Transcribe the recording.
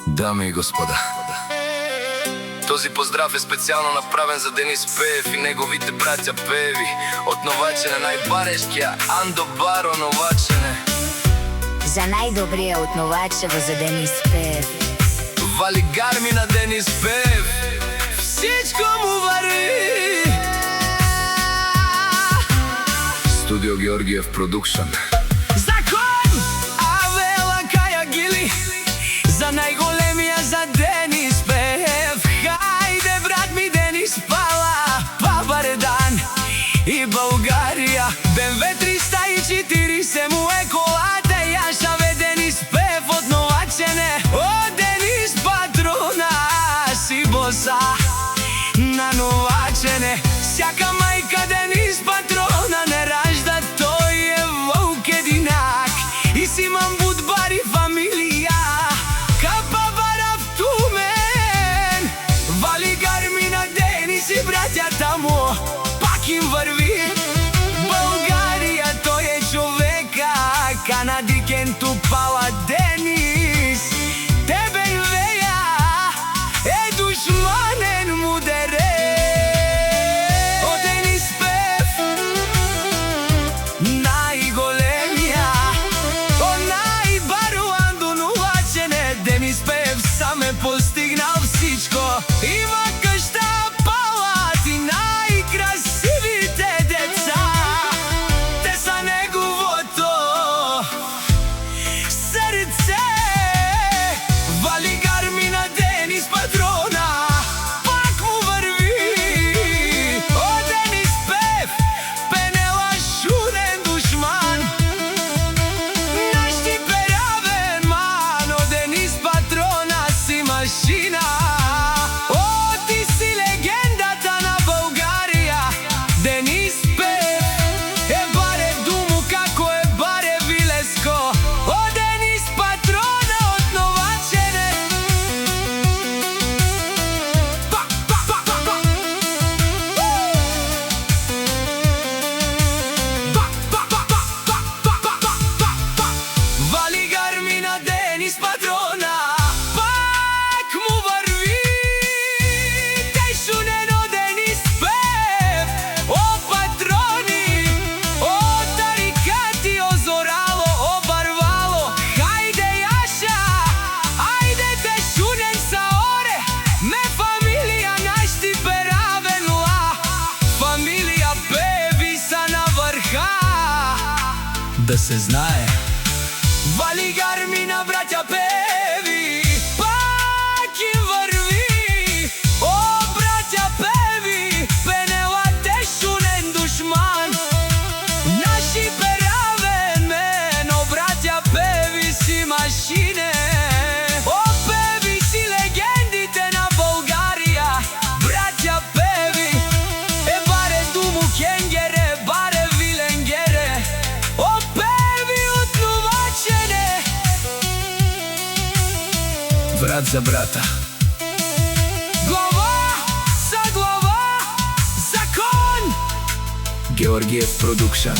Дами и господа, този поздрав е специјално направен за Денис Пеев и неговите браќа Пееви. Од Новачене најбарешкија Андо Баро Новачене. За најдобрија од Новачево за Денис Пеев. Вали гарми на Денис Пеев, всичко му вари. Студио Георгиев Продукшн. Закон! Авела Каја Гили, за најголемија за Денис Пеев. Хајде брат ми Денис, пала бабар дан. И Българија, БМВ 340 му е колата. Јаша ве Денис Пеев од Новачене. О, Денис патрона, си боса на Новачене. Сяка мајка Денис патрона не ражда, тој е волк единак. И си имам будбари фамилија, капа барав тумен. Вали гарми на Денис и браќата му, пак им врви. Българија, тој е човека, канадикен ту пала Денис. Тебе веја е душманен мудере. О, Денис Пеев, најголемија, о, најбаро Андо Новачене. Денис Пеев сам е постигнал всичко. Има къща, палат и најкрасивите деца. Те са неговото срце. Вали гарми на Денис патрона, пак му врви. О, Денис Пеев, пенела шуден душман. Наш ти перавен ман. О, Денис патрона си машина. О, ти си легендата на Българија. Денис Пеев е баре думу како е баре Вилеско. О, Денис патрона од Новачене. Вали гарми на Денис патрона, пак му врви. Тешунено Денис Пеев, о патрони, о тарикати, о зорало, о барвало. Хајде Јаша, ајде тешунен са оре. Ме фамилија нашти перавен ла. Фамилија Пееви са на врха, да се знае. Вали гарми на браќа Пееви, пак им врви. О, браќа Пееви, пенела тешунен душман. Наши перавен мен, о, браќа Пееви си машине. О, Пееви си легендите на Българија. Браќа Пееви е баре думу кенгере, баре виленгере. О, Пееви од Новачене, брат за брата. Глава за глава, закон! Георгиев Продукшн.